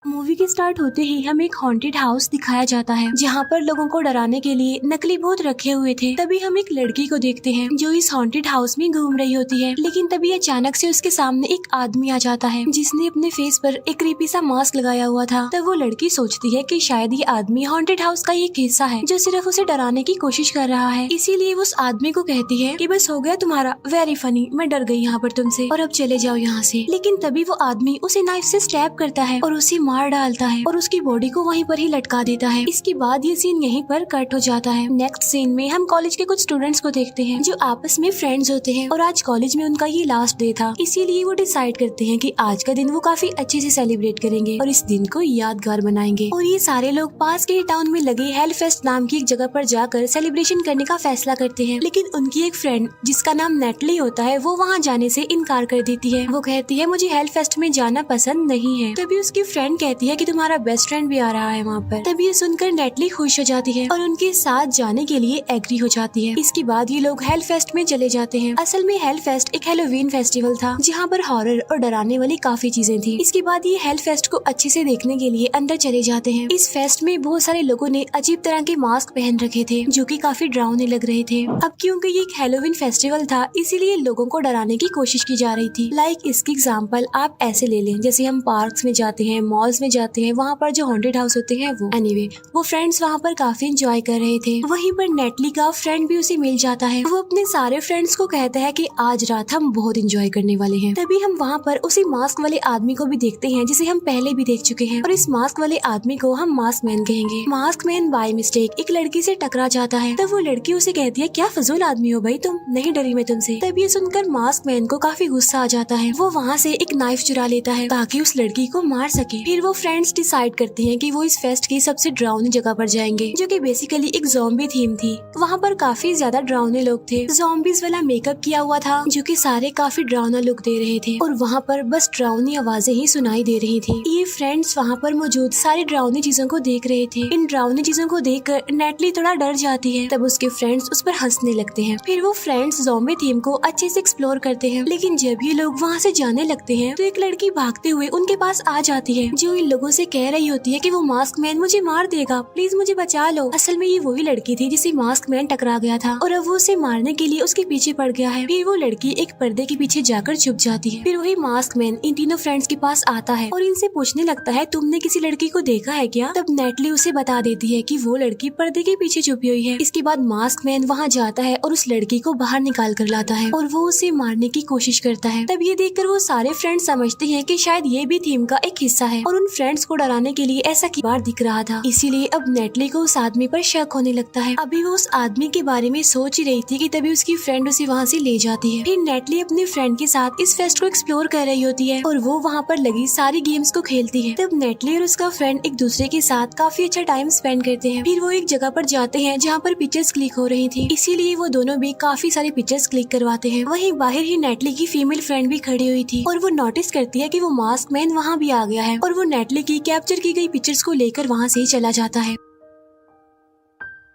Movie के start होते ही हमें एक हॉन्टेड हाउस दिखाया जाता है जहाँ पर लोगों को डराने के लिए नकली भूत रखे हुए थे। तभी हम एक लड़की को देखते हैं जो इस हॉन्टेड हाउस में घूम रही होती है, लेकिन तभी अचानक से उसके सामने एक आदमी आ जाता है जिसने अपने फेस पर एक क्रीपी सा मास्क लगाया हुआ था। तब वो लड़की सोचती है कि शायद ये आदमी हॉन्टेड हाउस का एक हिस्सा है जो सिर्फ उसे डराने की कोशिश कर रहा है। इसीलिए वो उस आदमी को कहती है कि बस हो गया तुम्हारा, वेरी फनी, मैं डर गई यहाँ पर तुमसे और अब चले जाओ यहाँ से। लेकिन तभी वो आदमी उसे नाइफ से स्टैब करता है और उसे मार डालता है और उसकी बॉडी को वहीं पर ही लटका देता है। इसके बाद ये सीन यहीं पर कट हो जाता है। नेक्स्ट सीन में हम कॉलेज के कुछ स्टूडेंट्स को देखते हैं जो आपस में फ्रेंड्स होते हैं और आज कॉलेज में उनका ये लास्ट डे था, इसीलिए वो डिसाइड करते हैं कि आज का दिन वो काफी अच्छे से सेलिब्रेट करेंगे और इस दिन को यादगार बनाएंगे। और ये सारे लोग पास के टाउन में लगे हेल फेस्ट नाम की एक जगह पर जाकर सेलिब्रेशन करने का फैसला करते हैं, लेकिन उनकी एक फ्रेंड जिसका नाम नेटली होता है वो वहाँ जाने से इनकार कर देती है। वो कहती है मुझे हेल फेस्ट में जाना पसंद नहीं है। तभी उसकी फ्रेंड कहती है कि तुम्हारा बेस्ट फ्रेंड भी आ रहा है वहाँ पर। तभी ये सुनकर नेटली खुश हो जाती है और उनके साथ जाने के लिए एग्री हो जाती है। इसके बाद ये लोग हेल फेस्ट में चले जाते हैं। असल में हेल फेस्ट एक हैलोवीन फेस्टिवल था जहाँ पर हॉरर और डराने वाली काफी चीजें थी। इसके बाद ये हेल फेस्ट को अच्छे से देखने के लिए अंदर चले जाते हैं। इस फेस्ट में बहुत सारे लोगों ने अजीब तरह के मास्क पहन रखे थे जो कि काफी डरावने लग रहे थे। अब क्योंकि ये एक हैलोवीन फेस्टिवल था इसीलिए लोगों को डराने की कोशिश की जा रही थी। लाइक इसकी एग्जाम्पल आप ऐसे ले लें, जैसे हम पार्क्स में जाते हैं, मॉल्स में जाते हैं, वहाँ पर जो हॉन्टेड हाउस होते हैं वो। एनीवे, वो फ्रेंड्स वहाँ पर काफी एंजॉय कर रहे थे। वहीं पर नेटली का फ्रेंड भी उसे मिल जाता है। वो अपने सारे फ्रेंड्स को कहता है कि आज रात हम बहुत एंजॉय करने वाले हैं। तभी हम वहाँ पर उसी मास्क वाले आदमी को भी देखते हैं जिसे हम पहले भी देख चुके हैं और इस मास्क वाले आदमी को हम मास्क मैन कहेंगे। मास्क मैन बाय मिस्टेक एक लड़की से टकरा जाता है। तब वो लड़की उसे कहती है क्या फजूल आदमी हो भाई तुम, नहीं डरी मैं तुमसे। तब ये सुनकर मास्क मैन को काफी गुस्सा आ जाता है। वो वहाँ से एक नाइफ चुरा लेता है ताकि उस लड़की को मार सके। फिर वो फ्रेंड्स डिसाइड करते हैं कि वो इस फेस्ट की सबसे डरावनी जगह पर जाएंगे जो कि बेसिकली एक ज़ॉम्बी थीम थी। वहाँ पर काफी ज्यादा डरावने लोग थे। ज़ॉम्बीज वाला मेकअप किया हुआ था जो कि सारे काफी डरावना लुक दे रहे थे और वहाँ पर बस डरावनी आवाजें ही सुनाई दे रही थी। ये फ्रेंड्स वहाँ पर मौजूद सारी डरावनी चीजों को देख रहे थे। इन डरावनी चीजों को देखकर नेटली थोड़ा डर जाती है। तब उसके फ्रेंड्स उस पर हंसने लगते हैं। फिर वो फ्रेंड्स ज़ॉम्बी थीम को अच्छे से एक्सप्लोर करते हैं, लेकिन जब ये लोग वहाँ से जाने लगते हैं तो एक लड़की भागते हुए उनके पास आ जाती है जो इन लोगों से कह रही होती है कि वो मास्क मैन मुझे मार देगा, प्लीज मुझे बचा लो। असल में ये वही लड़की थी जिसे मास्क मैन टकरा गया था और अब वो उसे मारने के लिए उसके पीछे पड़ गया है। फिर वो लड़की एक पर्दे के पीछे जाकर छुप जाती है। फिर वही मास्क मैन इन तीनों फ्रेंड्स के पास आता है और इनसे पूछने लगता है तुमने किसी लड़की को देखा है क्या? तब नेटली उसे बता देती है कि वो लड़की पर्दे के पीछे छुपी हुई है। इसके बाद मास्क मैन वहाँ जाता है और उस लड़की को बाहर निकाल कर लाता है और वो उसे मारने की कोशिश करता है। तब ये देखकर वो सारे फ्रेंड्स समझते हैं कि शायद ये भी थीम का एक हिस्सा है और उन फ्रेंड्स को डराने के लिए ऐसा की बार दिख रहा था। इसीलिए अब नेटली को उस आदमी पर शक होने लगता है। अभी वो उस आदमी के बारे में सोच ही रही थी कि तभी उसकी फ्रेंड उसे वहाँ से ले जाती है। फिर नेटली अपने फ्रेंड के साथ इस फेस्ट को एक्सप्लोर कर रही होती है और वो वहाँ पर लगी सारी गेम्स को खेलती है। तब नेटली और उसका फ्रेंड एक दूसरे के साथ काफी अच्छा टाइम स्पेंड करते हैं। फिर वो एक जगह पर जाते हैं जहाँ पर पिक्चर्स क्लिक हो रही थी, इसीलिए वो दोनों भी काफी सारी पिक्चर्स क्लिक करवाते हैं। वहीं बाहर ही नेटली की फीमेल फ्रेंड भी खड़ी हुई थी और वो नोटिस करती है कि वो मास्क मैन वहाँ भी आ गया है और वो नेटली की कैप्चर की गई पिक्चर्स को लेकर वहाँ से चला जाता है।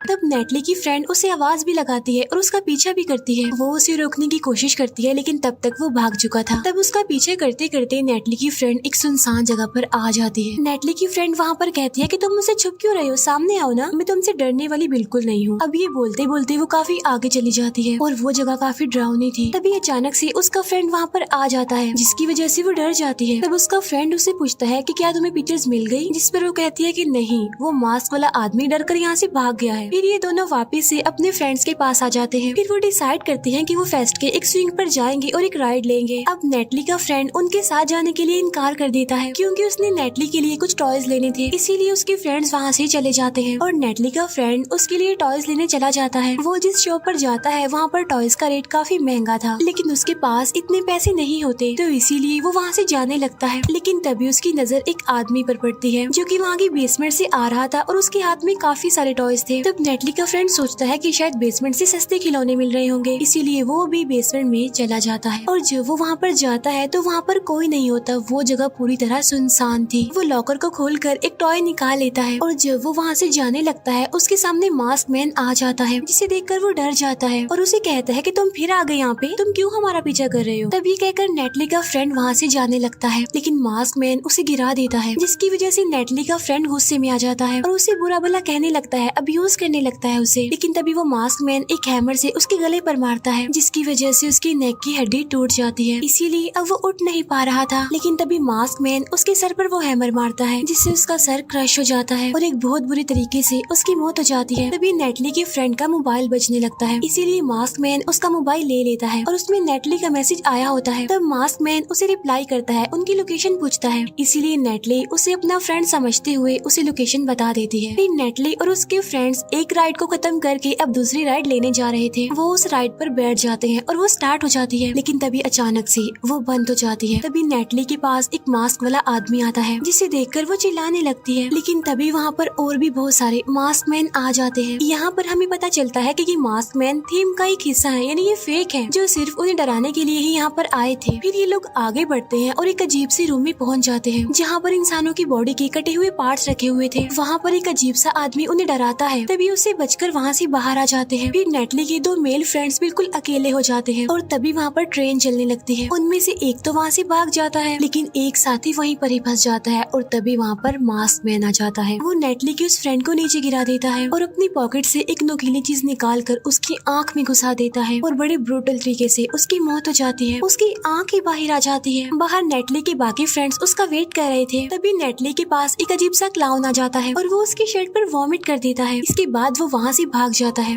तब नेटली की फ्रेंड उसे आवाज भी लगाती है और उसका पीछा भी करती है। वो उसे रोकने की कोशिश करती है लेकिन तब तक वो भाग चुका था। तब उसका पीछे करते करते नेटली की फ्रेंड एक सुनसान जगह पर आ जाती है। नेटली की फ्रेंड वहाँ पर कहती है कि तुम मुझसे छुप क्यों रहे हो, सामने आओ ना, मैं तुमसे डरने वाली बिल्कुल नहीं हूँ। अब ये बोलते बोलते वो काफी आगे चली जाती है और वो जगह काफी डरावनी थी। तभी अचानक से उसका फ्रेंड वहाँ पर आ जाता है जिसकी वजह से वो डर जाती है। तब उसका फ्रेंड उससे पूछता है कि क्या तुम्हें पिक्चर्स मिल गई, जिस पर वो कहती है कि नहीं, वो मास्क वाला आदमी डर कर यहाँ से भाग गया है। फिर ये दोनों वापस से अपने फ्रेंड्स के पास आ जाते हैं। फिर वो डिसाइड करते हैं कि वो फेस्ट के एक स्विंग पर जाएंगे और एक राइड लेंगे। अब नेटली का फ्रेंड उनके साथ जाने के लिए इनकार कर देता है क्योंकि उसने नेटली के लिए कुछ टॉयज लेने थे, इसीलिए उसके फ्रेंड्स वहाँ से चले जाते हैं और नेटली का फ्रेंड उसके लिए टॉयज लेने चला जाता है। वो जिस शॉप पर जाता है वहाँ पर टॉयज का रेट काफी महंगा था, लेकिन उसके पास इतने पैसे नहीं होते, तो इसीलिए वो वहाँ से जाने लगता है। लेकिन तभी उसकी नजर एक आदमी पर पड़ती है जो कि वहाँ की बेसमेंट से आ रहा था और उसके हाथ में काफी सारे टॉयज थे। तब नेटली नेटली का फ्रेंड सोचता है कि शायद बेसमेंट से सस्ते खिलौने मिल रहे होंगे, इसीलिए वो भी बेसमेंट में चला जाता है। और जब वो वहाँ पर जाता है तो वहाँ पर कोई नहीं होता, वो जगह पूरी तरह सुनसान थी। वो लॉकर को खोलकर एक टॉय निकाल लेता है और जब वो वहाँ से जाने लगता है उसके सामने मास्क मैन आ जाता है, जिसे देखकर वो डर जाता है और उसे कहता है कि तुम फिर आ गए यहाँ पे, तुम क्यों हमारा पीछा कर रहे हो। तब ये कहकर नेटली का फ्रेंड वहाँ से जाने लगता है, लेकिन मास्क मैन उसे गिरा देता है, जिसकी वजह से नेटली का फ्रेंड गुस्से में आ जाता है और उसे बुरा भला कहने लगता है, अब्यूज करने लगता है उसे। लेकिन तभी वो मास्क मैन एक हैमर से उसके गले पर मारता है, जिसकी वजह से उसकी नेक की हड्डी टूट जाती है, इसीलिए अब वो उठ नहीं पा रहा था। लेकिन तभी मास्क मैन उसके सर पर वो हैमर मारता है, जिससे उसका सर क्रश हो जाता है और एक बहुत बुरी तरीके से उसकी मौत हो जाती है। तभी नेटली के फ्रेंड का मोबाइल बजने लगता है, इसीलिए मास्क मैन उसका मोबाइल ले लेता है और उसमें नेटली का मैसेज आया होता है। तब मास्क मैन उसे रिप्लाई करता है, उनकी लोकेशन पूछता है, इसीलिए नेटली उसे अपना फ्रेंड समझते हुए उसे लोकेशन बता देती है। फिर नेटली और उसके फ्रेंड्स एक राइड को खत्म करके अब दूसरी राइड लेने जा रहे थे। वो उस राइड पर बैठ जाते हैं और वो स्टार्ट हो जाती है, लेकिन तभी अचानक से वो बंद हो जाती है। तभी नेटली के पास एक मास्क वाला आदमी आता है, जिसे देखकर वो चिल्लाने लगती है। लेकिन तभी वहाँ पर और भी बहुत सारे मास्क मैन आ जाते हैं। यहाँ पर हमें पता चलता है कि ये मास्क मैन थीम का एक हिस्सा है, यानी ये फेक है, जो सिर्फ उन्हें डराने के लिए ही यहाँ पर आए थे। फिर ये लोग आगे बढ़ते हैं और एक अजीब सी रूम में पहुँच जाते हैं, जहाँ पर इंसानों की बॉडी के कटे हुए पार्ट्स रखे हुए थे। वहाँ पर एक अजीब सा आदमी उन्हें डराता है, तभी उससे बचकर वहाँ से बाहर आ जाते हैं। फिर नेटली के दो मेल फ्रेंड्स बिल्कुल अकेले हो जाते हैं और तभी वहाँ पर ट्रेन चलने लगती है। उनमें से एक तो वहाँ से भाग जाता है, लेकिन एक साथी वहीं पर ही फंस जाता है और तभी वहाँ पर मास्क मैन आ जाता है। वो नेटली के उस फ्रेंड को नीचे गिरा देता है और अपनी पॉकेट से एक नुकीली चीज निकाल कर उसकी आँख में घुसा देता है और बड़े ब्रूटल तरीके से उसकी मौत हो जाती है। उसकी आँख ही बाहर आ जाती है। बाहर नेटली के बाकी फ्रेंड्स उसका वेट कर रहे थे। तभी नेटली के पास एक अजीब सा क्लाउन आ जाता है और वो उसकी शर्ट पर वॉमिट कर देता है। इसके बाद वो वहाँ से भाग जाता है।